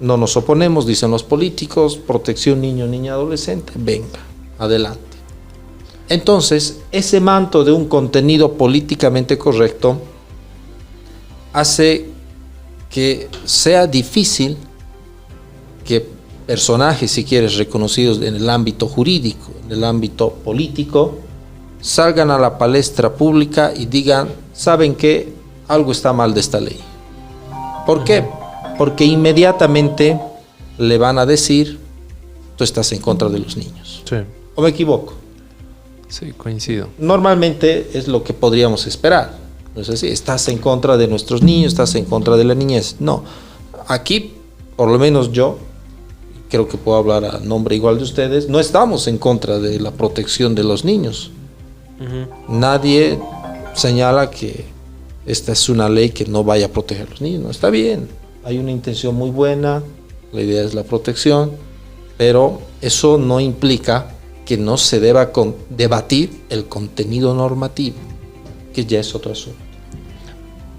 Speaker 1: No nos oponemos, dicen los políticos, protección niño, niña, adolescente, venga, adelante. Entonces, ese manto de un contenido políticamente correcto hace que sea difícil que personajes, si quieres, reconocidos en el ámbito jurídico, en el ámbito político, salgan a la palestra pública y digan, ¿saben qué? Algo está mal de esta ley. ¿Por qué? Porque inmediatamente le van a decir, tú estás en contra de los niños.
Speaker 2: Sí.
Speaker 1: ¿O me equivoco?
Speaker 2: Sí, coincido.
Speaker 1: Normalmente es lo que podríamos esperar. No es así, estás en contra de nuestros niños, estás en contra de la niñez. No, aquí, por lo menos yo, creo que puedo hablar a nombre igual de ustedes, no estamos en contra de la protección de los niños. Nadie señala que esta es una ley que no vaya a proteger a los niños. No, está bien, hay una intención muy buena, la idea es la protección, pero eso no implica que no se deba debatir el contenido normativo, que ya es otro asunto.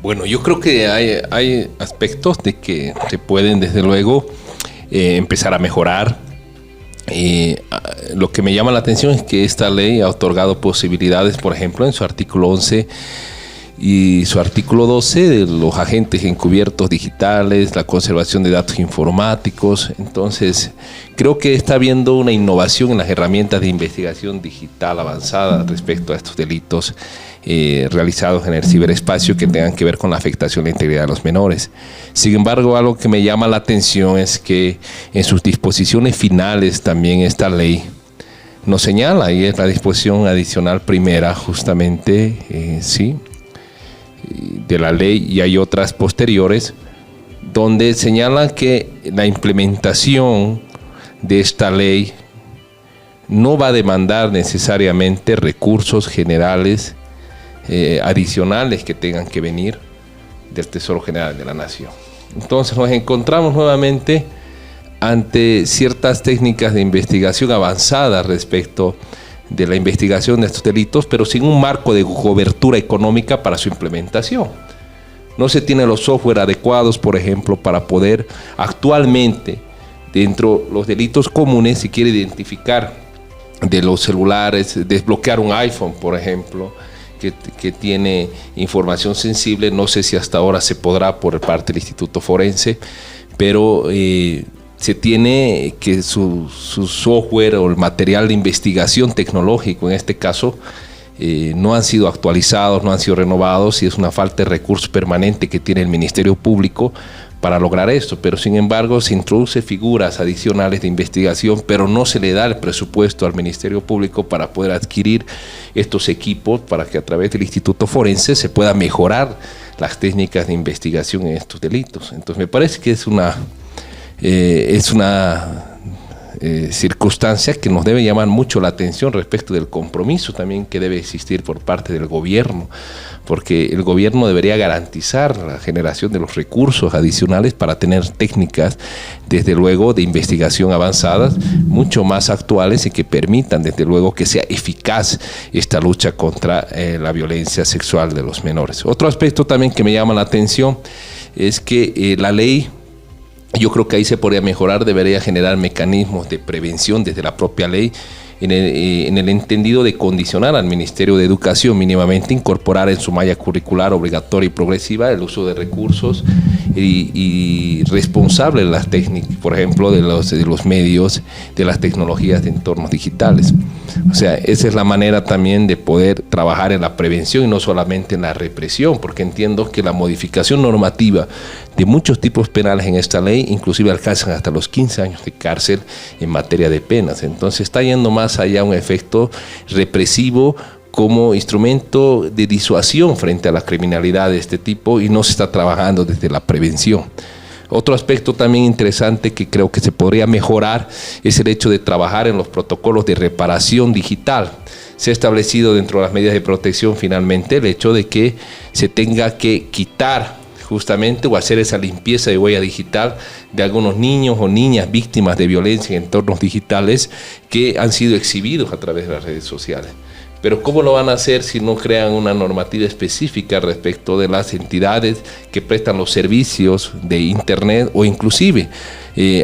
Speaker 3: Bueno, yo creo que hay aspectos de que se pueden, desde luego, empezar a mejorar. Lo que me llama la atención es que esta ley ha otorgado posibilidades, por ejemplo, en su artículo 11 y su artículo 12 de los agentes encubiertos digitales, la conservación de datos informáticos. Entonces, creo que está habiendo una innovación en las herramientas de investigación digital avanzada respecto a estos delitos realizados en el ciberespacio que tengan que ver con la afectación a la integridad de los menores. Sin embargo, algo que me llama la atención es que en sus disposiciones finales también esta ley nos señala, y es la disposición adicional primera justamente, sí, de la ley, y hay otras posteriores donde señalan que la implementación de esta ley no va a demandar necesariamente recursos generales adicionales que tengan que venir del Tesoro General de la Nación. Entonces nos encontramos nuevamente ante ciertas técnicas de investigación avanzadas respecto de la investigación de estos delitos, pero sin un marco de cobertura económica para su implementación. No se tienen los software adecuados, por ejemplo, para poder actualmente, dentro de los delitos comunes, si quiere identificar de los celulares, desbloquear un iPhone, por ejemplo, que tiene información sensible. No sé si hasta ahora se podrá por parte del Instituto Forense, pero se tiene que su software o el material de investigación tecnológico, en este caso, no han sido actualizados, no han sido renovados, y es una falta de recurso permanente que tiene el Ministerio Público para lograr esto. Pero sin embargo se introduce figuras adicionales de investigación, pero no se le da el presupuesto al Ministerio Público para poder adquirir estos equipos, para que a través del Instituto Forense se pueda mejorar las técnicas de investigación en estos delitos. Entonces me parece que es una circunstancia que nos debe llamar mucho la atención respecto del compromiso también que debe existir por parte del gobierno, porque el gobierno debería garantizar la generación de los recursos adicionales para tener técnicas, desde luego, de investigación avanzadas, mucho más actuales y que permitan, desde luego, que sea eficaz esta lucha contra la violencia sexual de los menores. Otro aspecto también que me llama la atención es que la ley, yo creo que ahí se podría mejorar, debería generar mecanismos de prevención desde la propia ley, en el entendido de condicionar al Ministerio de Educación mínimamente incorporar en su malla curricular obligatoria y progresiva el uso de recursos y responsable de las técnicas, por ejemplo, de los medios, de las tecnologías de entornos digitales. O sea, esa es la manera también de poder trabajar en la prevención y no solamente en la represión, porque entiendo que la modificación normativa de muchos tipos penales en esta ley inclusive alcanzan hasta los 15 años de cárcel en materia de penas. Entonces está yendo más allá un efecto represivo como instrumento de disuasión frente a la criminalidad de este tipo, y no se está trabajando desde la prevención. Otro aspecto también interesante que creo que se podría mejorar es el hecho de trabajar en los protocolos de reparación digital. Se ha establecido dentro de las medidas de protección finalmente el hecho de que se tenga que quitar justamente o hacer esa limpieza de huella digital de algunos niños o niñas víctimas de violencia en entornos digitales que han sido exhibidos a través de las redes sociales. Pero ¿cómo lo van a hacer si no crean una normativa específica respecto de las entidades que prestan los servicios de Internet, o inclusive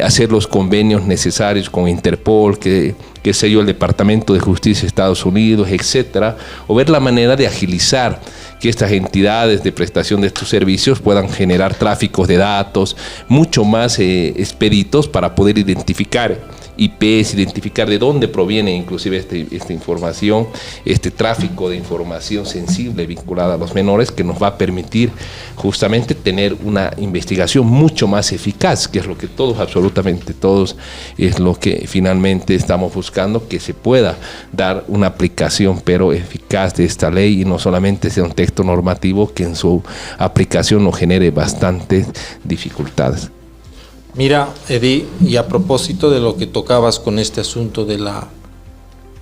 Speaker 3: hacer los convenios necesarios con Interpol, qué sé yo, el Departamento de Justicia de Estados Unidos, etcétera, o ver la manera de agilizar que estas entidades de prestación de estos servicios puedan generar tráficos de datos mucho más expeditos para poder identificar IPs, identificar de dónde proviene inclusive esta información, este tráfico de información sensible vinculada a los menores, que nos va a permitir justamente tener una investigación mucho más eficaz, que es lo que todos, absolutamente todos, es lo que finalmente estamos buscando, que se pueda dar una aplicación pero eficaz de esta ley, y no solamente sea un texto normativo que en su aplicación nos genere bastantes dificultades.
Speaker 1: Mira, Edi, y a propósito de lo que tocabas con este asunto de la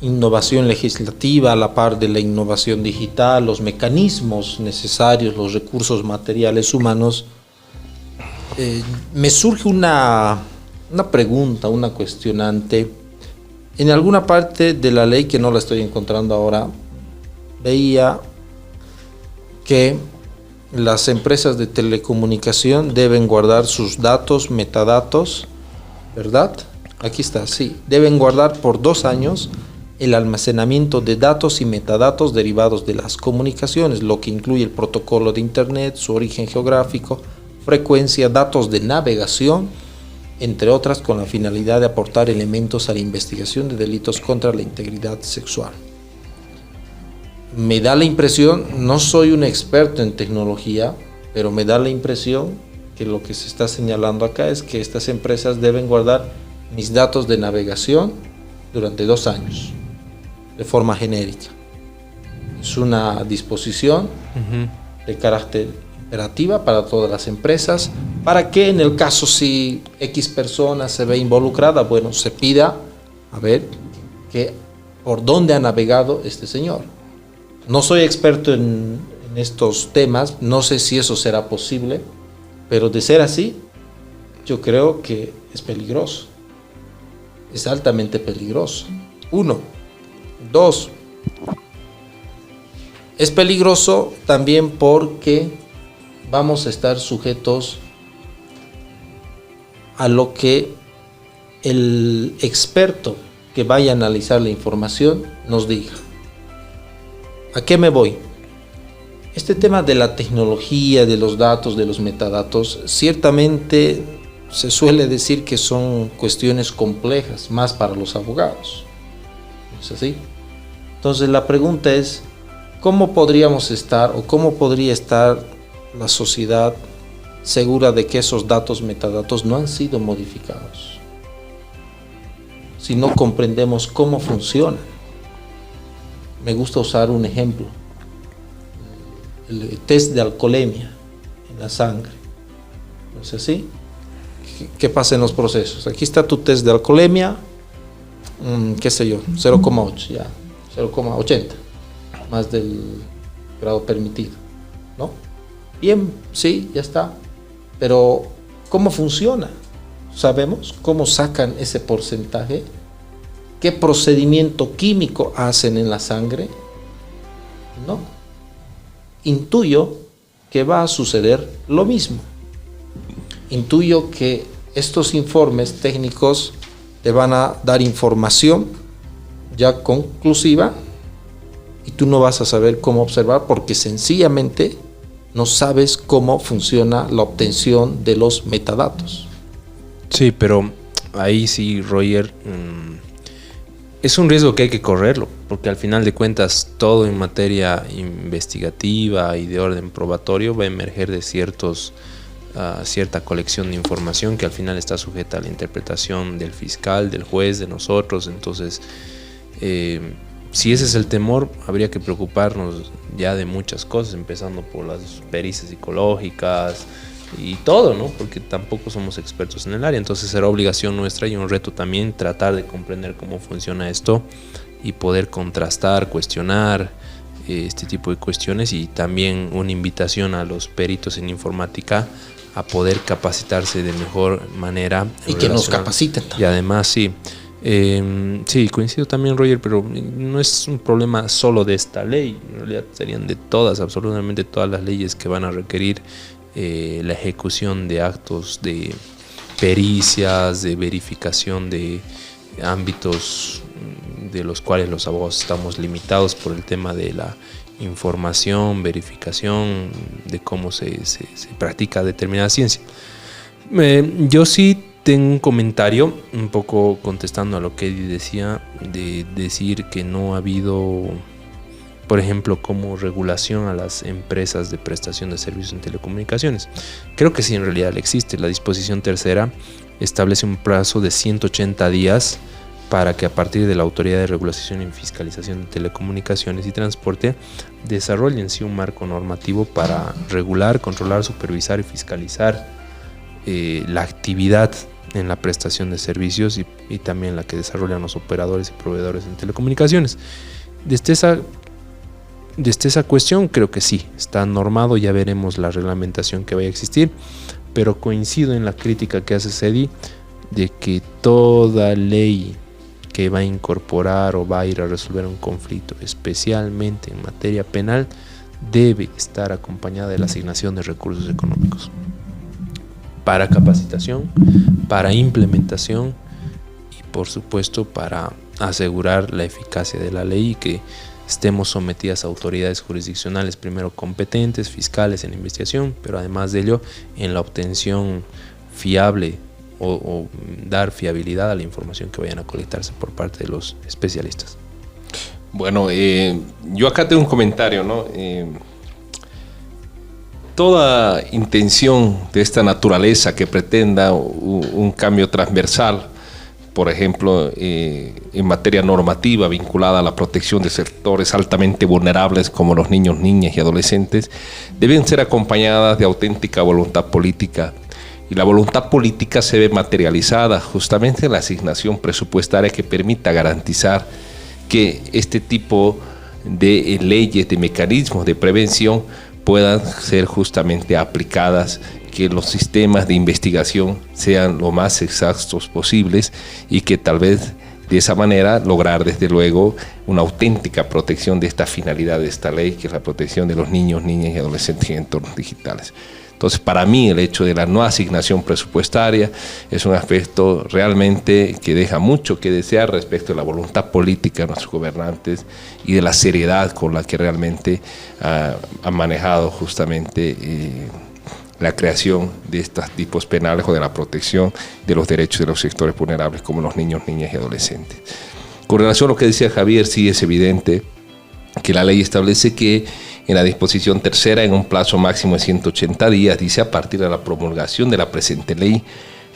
Speaker 1: innovación legislativa a la par de la innovación digital, los mecanismos necesarios, los recursos materiales humanos, me surge una pregunta, una cuestionante. En alguna parte de la ley, que no la estoy encontrando ahora, veía que las empresas de telecomunicación deben guardar sus datos, metadatos, ¿verdad? Aquí está, sí. Deben guardar por 2 años el almacenamiento de datos y metadatos derivados de las comunicaciones, lo que incluye el protocolo de Internet, su origen geográfico, frecuencia, datos de navegación, entre otras, con la finalidad de aportar elementos a la investigación de delitos contra la integridad sexual. Me da la impresión, no soy un experto en tecnología, pero me da la impresión que lo que se está señalando acá es que estas empresas deben guardar mis datos de navegación durante 2 años, de forma genérica. Es una disposición de carácter imperativa para todas las empresas, para que en el caso si X persona se ve involucrada, bueno, se pida a ver por dónde ha navegado este señor. No soy experto en estos temas, no sé si eso será posible, pero de ser así, yo creo que es peligroso. Es altamente peligroso. 1, Dos, es peligroso también porque vamos a estar sujetos a lo que el experto que vaya a analizar la información nos diga. ¿A qué me voy? Este tema de la tecnología, de los datos, de los metadatos, ciertamente se suele decir que son cuestiones complejas, más para los abogados. ¿No es así? Entonces la pregunta es, ¿cómo podríamos estar o cómo podría estar la sociedad segura de que esos datos, metadatos no han sido modificados? Si no comprendemos cómo funcionan. Me gusta usar un ejemplo. El test de alcoholemia en la sangre. ¿No es así? ¿Qué pasa en los procesos? Aquí está tu test de alcoholemia, qué sé yo, 0,8, ya, 0,80, más del grado permitido, ¿no? Bien, sí, ya está. Pero, ¿cómo funciona? ¿Sabemos cómo sacan ese porcentaje? ¿Qué procedimiento químico hacen en la sangre? No. Intuyo que va a suceder lo mismo. Intuyo que estos informes técnicos te van a dar información ya conclusiva y tú no vas a saber cómo observar porque sencillamente no sabes cómo funciona la obtención de los metadatos.
Speaker 2: Sí, pero ahí sí, Roger, es un riesgo que hay que correrlo, porque al final de cuentas todo en materia investigativa y de orden probatorio va a emerger de cierta colección de información que al final está sujeta a la interpretación del fiscal, del juez, de nosotros. Entonces, si ese es el temor, habría que preocuparnos ya de muchas cosas, empezando por las pericias psicológicas y todo, ¿no? Porque tampoco somos expertos en el área. Entonces será obligación nuestra y un reto también tratar de comprender cómo funciona esto y poder contrastar, cuestionar este tipo de cuestiones, y también una invitación a los peritos en informática a poder capacitarse de mejor manera.
Speaker 1: Y que nos capaciten también.
Speaker 2: Y además, sí. Sí, coincido también, Roger, pero no es un problema solo de esta ley. En realidad serían de todas, absolutamente todas las leyes que van a requerir la ejecución de actos de pericias, de verificación de ámbitos de los cuales los abogados estamos limitados por el tema de la información, verificación de cómo se practica determinada ciencia. Yo sí tengo un comentario un poco contestando a lo que Eddie decía, de decir que no ha habido, por ejemplo, como regulación a las empresas de prestación de servicios en telecomunicaciones. Creo que sí, en realidad existe. La disposición tercera establece un plazo de 180 días para que a partir de la Autoridad de Regulación y Fiscalización de Telecomunicaciones y Transporte desarrolle en sí un marco normativo para regular, controlar, supervisar y fiscalizar la actividad en la prestación de servicios y también la que desarrollan los operadores y proveedores en telecomunicaciones. Desde esa cuestión creo que sí, está normado, ya veremos la reglamentación que vaya a existir, pero coincido en la crítica que hace Cedi de que toda ley que va a incorporar o va a ir a resolver un conflicto, especialmente en materia penal, debe estar acompañada de la asignación de recursos económicos para capacitación, para implementación y por supuesto para asegurar la eficacia de la ley y que estemos sometidas a autoridades jurisdiccionales, primero competentes, fiscales en investigación, pero además de ello en la obtención fiable o dar fiabilidad a la información que vayan a colectarse por parte de los especialistas.
Speaker 3: Bueno, yo acá tengo un comentario, ¿no? Toda intención de esta naturaleza que pretenda un cambio transversal, por ejemplo, en materia normativa vinculada a la protección de sectores altamente vulnerables como los niños, niñas y adolescentes, deben ser acompañadas de auténtica voluntad política. Y la voluntad política se ve materializada justamente en la asignación presupuestaria que permita garantizar que este tipo de leyes, de mecanismos de prevención puedan ser justamente aplicadas, que los sistemas de investigación sean lo más exactos posibles y que tal vez de esa manera lograr desde luego una auténtica protección de esta finalidad de esta ley, que es la protección de los niños, niñas y adolescentes en entornos digitales. Entonces, para mí, el hecho de la no asignación presupuestaria es un aspecto realmente que deja mucho que desear respecto de la voluntad política de nuestros gobernantes y de la seriedad con la que realmente han manejado justamente la creación de estos tipos penales o de la protección de los derechos de los sectores vulnerables como los niños, niñas y adolescentes. Con relación a lo que decía Javier, sí es evidente que la ley establece que en la disposición tercera, en un plazo máximo de 180 días, dice, a partir de la promulgación de la presente ley,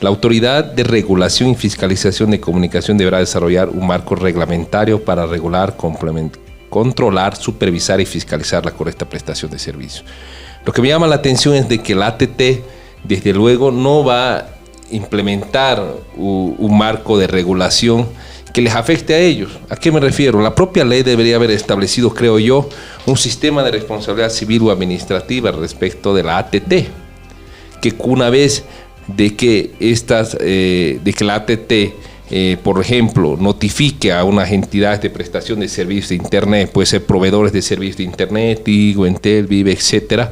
Speaker 3: la Autoridad de Regulación y Fiscalización de Comunicación deberá desarrollar un marco reglamentario para regular, controlar, supervisar y fiscalizar la correcta prestación de servicios. Lo que me llama la atención es de que la ATT, desde luego, no va a implementar un marco de regulación que les afecte a ellos. ¿A qué me refiero? La propia ley debería haber establecido, creo yo, un sistema de responsabilidad civil o administrativa respecto de la ATT, que una vez de que la ATT, por ejemplo, notifique a unas entidades de prestación de servicios de Internet, puede ser proveedores de servicios de Internet, Tigo, Entel, Vive, etcétera,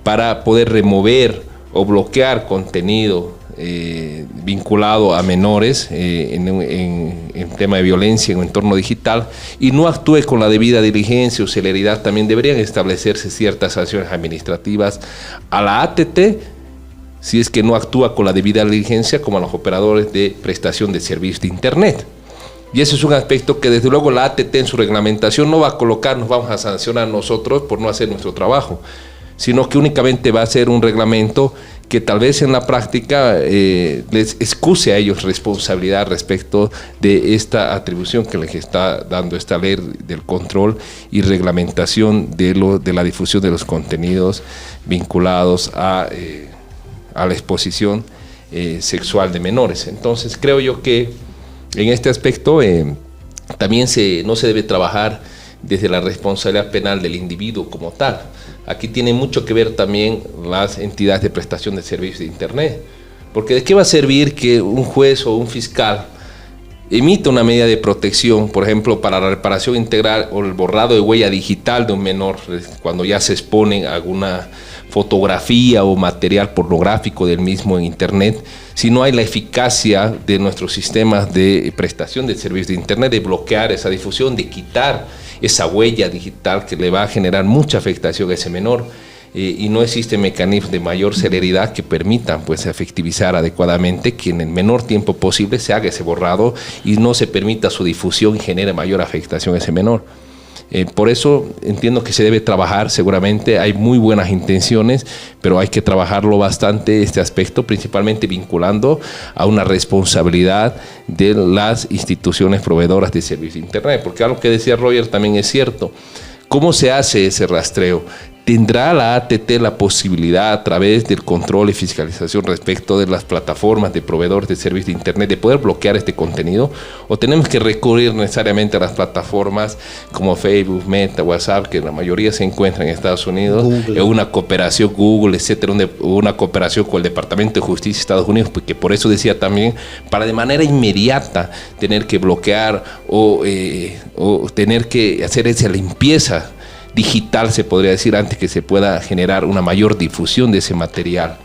Speaker 3: para poder remover o bloquear contenido vinculado a menores en tema de violencia en un entorno digital, y no actúe con la debida diligencia o celeridad, también deberían establecerse ciertas sanciones administrativas a la ATT si es que no actúa con la debida diligencia, como a los operadores de prestación de servicios de Internet. Y ese es un aspecto que desde luego la ATT en su reglamentación no va a colocar, nos vamos a sancionar nosotros por no hacer nuestro trabajo, sino que únicamente va a ser un reglamento que tal vez en la práctica les excuse a ellos responsabilidad respecto de esta atribución que les está dando esta ley del control y reglamentación de la difusión de los contenidos vinculados a la exposición sexual de menores. Entonces creo yo que en este aspecto también no se debe trabajar desde la responsabilidad penal del individuo como tal. Aquí tiene mucho que ver también las entidades de prestación de servicios de Internet, porque ¿de qué va a servir que un juez o un fiscal emita una medida de protección, por ejemplo, para la reparación integral o el borrado de huella digital de un menor, cuando ya se expone alguna fotografía o material pornográfico del mismo en Internet, si no hay la eficacia de nuestros sistemas de prestación de servicios de Internet, de bloquear esa difusión, de quitar esa huella digital que le va a generar mucha afectación a ese menor, y no existe mecanismos de mayor celeridad que permitan pues efectivizar adecuadamente que en el menor tiempo posible se haga ese borrado y no se permita su difusión y genere mayor afectación a ese menor. Por eso entiendo que se debe trabajar, seguramente hay muy buenas intenciones, pero hay que trabajarlo bastante este aspecto, principalmente vinculando a una responsabilidad de las instituciones proveedoras de servicios de Internet, porque algo que decía Roger también es cierto. ¿Cómo se hace ese rastreo? ¿Tendrá la ATT la posibilidad, a través del control y fiscalización respecto de las plataformas de proveedores de servicios de Internet, de poder bloquear este contenido? ¿O tenemos que recurrir necesariamente a las plataformas como Facebook, Meta, WhatsApp, que la mayoría se encuentran en Estados Unidos, Google, en una cooperación, Google, etcétera, una cooperación con el Departamento de Justicia de Estados Unidos, porque por eso decía también, para de manera inmediata tener que bloquear o tener que hacer esa limpieza digital, se podría decir, antes que se pueda generar una mayor difusión de ese material.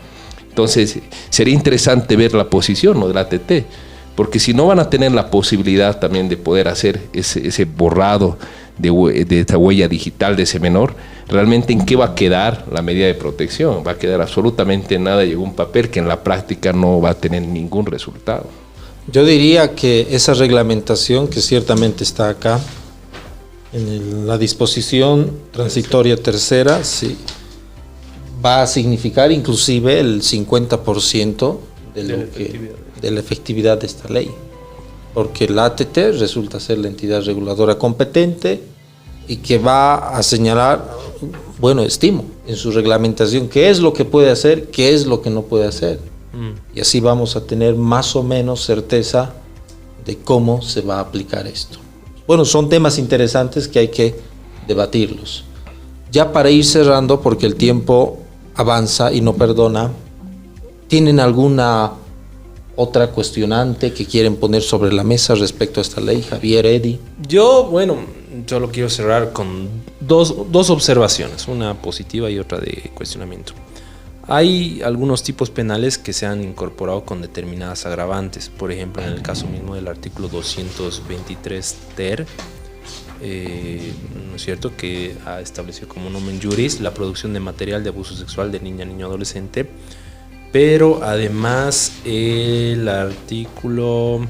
Speaker 3: Entonces, sería interesante ver la posición, ¿no?, de la ATT, porque si no van a tener la posibilidad también de poder hacer ese borrado de esta huella digital de ese menor, realmente ¿en qué va a quedar la medida de protección? Va a quedar absolutamente nada y un papel que en la práctica no va a tener ningún resultado.
Speaker 1: Yo diría que esa reglamentación, que ciertamente está acá, en la disposición transitoria tercera, sí, va a significar inclusive el 50% de la efectividad de esta ley, porque la ATT resulta ser la entidad reguladora competente y que va a señalar, bueno, estimo, en su reglamentación qué es lo que puede hacer, qué es lo que no puede hacer. Y así vamos a tener más o menos certeza de cómo se va a aplicar esto. Bueno, son temas interesantes que hay que debatirlos. Ya para ir cerrando, porque el tiempo avanza y no perdona, ¿tienen alguna otra cuestionante que quieren poner sobre la mesa respecto a esta ley? Javier, Eddie.
Speaker 2: Yo, bueno, solo quiero cerrar con dos observaciones, una positiva y otra de cuestionamiento. Hay algunos tipos penales que se han incorporado con determinadas agravantes. Por ejemplo, en el caso mismo del artículo 223 ter, ¿no es cierto?, que ha establecido como nomen juris la producción de material de abuso sexual de niña, niño, adolescente. Pero además el artículo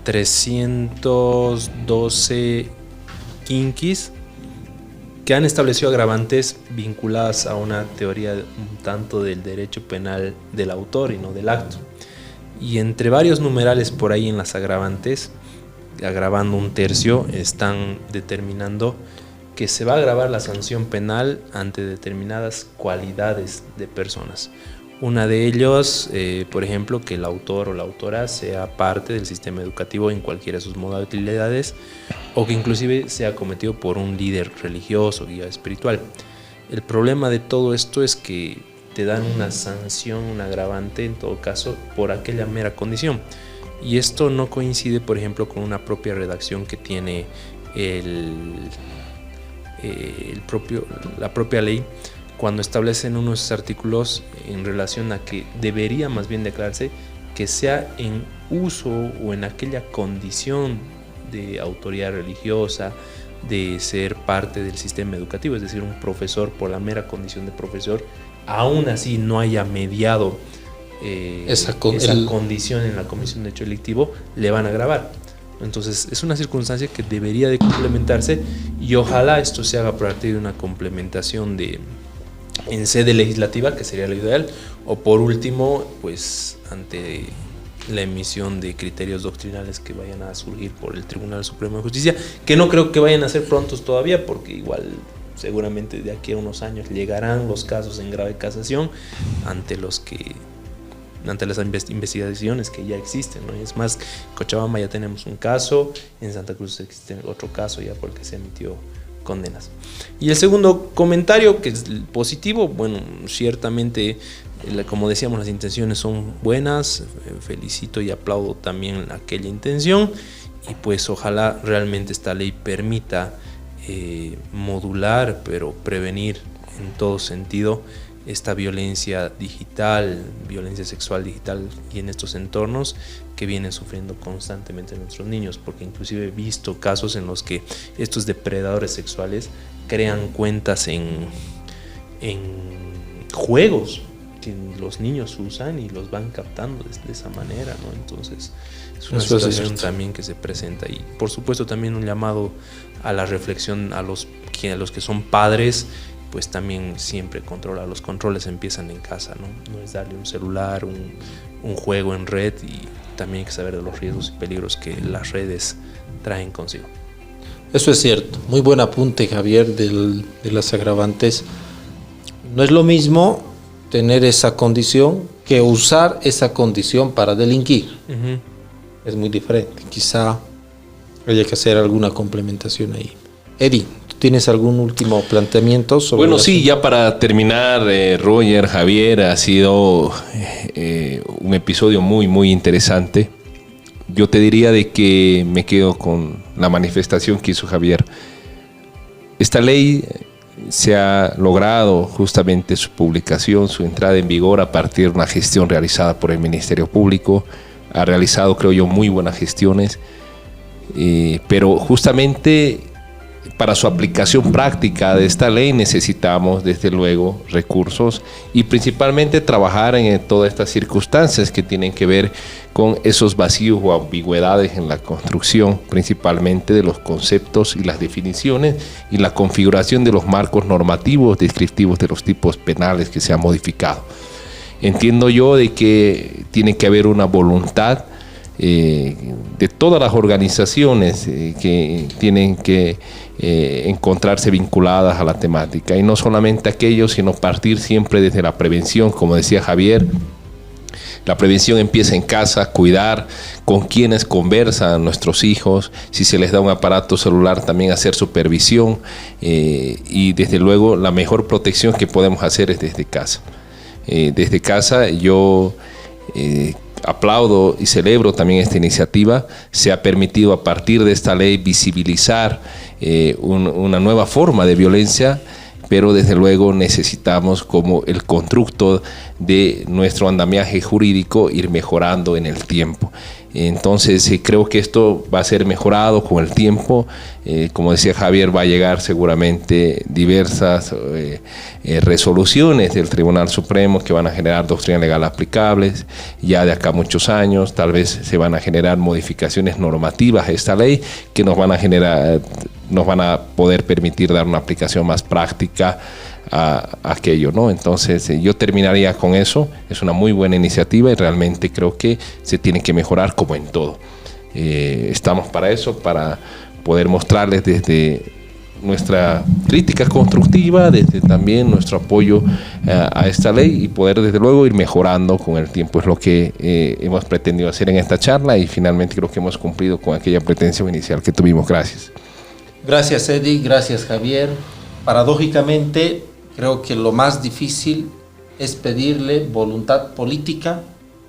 Speaker 2: 312 quinquis, que han establecido agravantes vinculadas a una teoría un tanto del derecho penal del autor y no del acto. Y entre varios numerales por ahí en las agravantes, agravando un tercio, están determinando que se va a agravar la sanción penal ante determinadas cualidades de personas. Una de ellos, por ejemplo, que el autor o la autora sea parte del sistema educativo en cualquiera de sus modalidades, o que inclusive sea cometido por un líder religioso, guía espiritual. El problema de todo esto es que te dan una sanción, un agravante en todo caso, por aquella mera condición. Y esto no coincide, por ejemplo, con una propia redacción que tiene la propia ley, cuando establecen unos artículos en relación a que debería más bien declararse que sea en uso o en aquella condición de autoridad religiosa, de ser parte del sistema educativo, es decir, un profesor por la mera condición de profesor, aún así no haya mediado esa condición en la comisión de hecho delictivo, le van a gravar. Entonces es una circunstancia que debería de complementarse y ojalá esto se haga a partir de una complementación en sede legislativa, que sería lo ideal, o por último, pues ante la emisión de criterios doctrinales que vayan a surgir por el Tribunal Supremo de Justicia, que no creo que vayan a ser prontos todavía, porque igual seguramente de aquí a unos años llegarán los casos en grave casación ante las investigaciones que ya existen, ¿no? Es más, en Cochabamba ya tenemos un caso, en Santa Cruz existe otro caso ya por el que se emitió condenas. Y el segundo comentario, que es positivo, bueno, ciertamente, como decíamos, las intenciones son buenas, felicito y aplaudo también aquella intención, y pues ojalá realmente esta ley permita modular, pero prevenir en todo sentido esta violencia digital, violencia sexual digital y en estos entornos que vienen sufriendo constantemente nuestros niños, porque inclusive he visto casos en los que estos depredadores sexuales crean cuentas en juegos que los niños usan y los van captando de esa manera, ¿no? Entonces es una situación también que se presenta, y por supuesto también un llamado a la reflexión a los que son padres, pues también siempre los controles empiezan en casa, ¿no? No es darle un celular, un juego en red, y también hay que saber de los riesgos y peligros que las redes traen consigo.
Speaker 1: Eso es cierto, muy buen apunte, Javier, de las agravantes. No es lo mismo tener esa condición que usar esa condición para delinquir. Uh-huh. Es muy diferente, quizá haya que hacer alguna complementación ahí. Eddie, ¿tienes algún último planteamiento sobre?
Speaker 3: Bueno, sí, ya para terminar, Roger, Javier, ha sido un episodio muy, muy interesante. Yo te diría de que me quedo con la manifestación que hizo Javier. Esta ley se ha logrado justamente su publicación, su entrada en vigor a partir de una gestión realizada por el Ministerio Público. Ha realizado, creo yo, muy buenas gestiones, pero justamente para su aplicación práctica de esta ley necesitamos, desde luego, recursos y principalmente trabajar en todas estas circunstancias que tienen que ver con esos vacíos o ambigüedades en la construcción, principalmente de los conceptos y las definiciones y la configuración de los marcos normativos descriptivos de los tipos penales que se han modificado. Entiendo yo de que tiene que haber una voluntad de todas las organizaciones que tienen que encontrarse vinculadas a la temática, y no solamente aquellos, sino partir siempre desde la prevención, como decía Javier. La prevención empieza en casa, cuidar con quienes conversan nuestros hijos, si se les da un aparato celular también hacer supervisión, y desde luego la mejor protección que podemos hacer es desde casa. Desde casa yo aplaudo y celebro también esta iniciativa. Se ha permitido a partir de esta ley visibilizar una nueva forma de violencia, pero desde luego necesitamos, como el constructo de nuestro andamiaje jurídico, ir mejorando en el tiempo. Entonces creo que esto va a ser mejorado con el tiempo. Como decía Javier, va a llegar seguramente diversas resoluciones del Tribunal Supremo que van a generar doctrina legal aplicables ya de acá a muchos años. Tal vez se van a generar modificaciones normativas a esta ley que nos van a poder permitir dar una aplicación más práctica a aquello, ¿no? Entonces yo terminaría con eso. Es una muy buena iniciativa y realmente creo que se tiene que mejorar como en todo. Estamos para eso, para poder mostrarles desde nuestra crítica constructiva, desde también nuestro apoyo a esta ley y poder desde luego ir mejorando con el tiempo. Es lo que hemos pretendido hacer en esta charla y finalmente creo que hemos cumplido con aquella pretensión inicial que tuvimos. Gracias.
Speaker 1: Gracias, Eddie. Gracias, Javier. Paradójicamente, creo que lo más difícil es pedirle voluntad política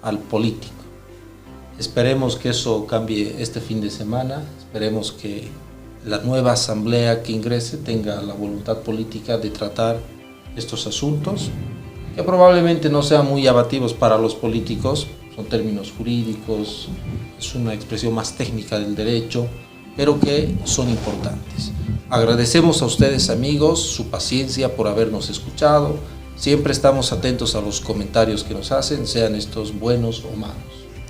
Speaker 1: al político. Esperemos que eso cambie este fin de semana. Esperemos que la nueva asamblea que ingrese tenga la voluntad política de tratar estos asuntos, que probablemente no sean muy llamativos para los políticos. Son términos jurídicos, es una expresión más técnica del derecho, pero que son importantes. Agradecemos a ustedes, amigos, su paciencia por habernos escuchado. Siempre estamos atentos a los comentarios que nos hacen, sean estos buenos o malos.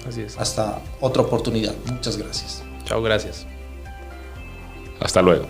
Speaker 2: Así es.
Speaker 1: Hasta otra oportunidad. Muchas gracias.
Speaker 2: Chao, gracias.
Speaker 3: Hasta luego.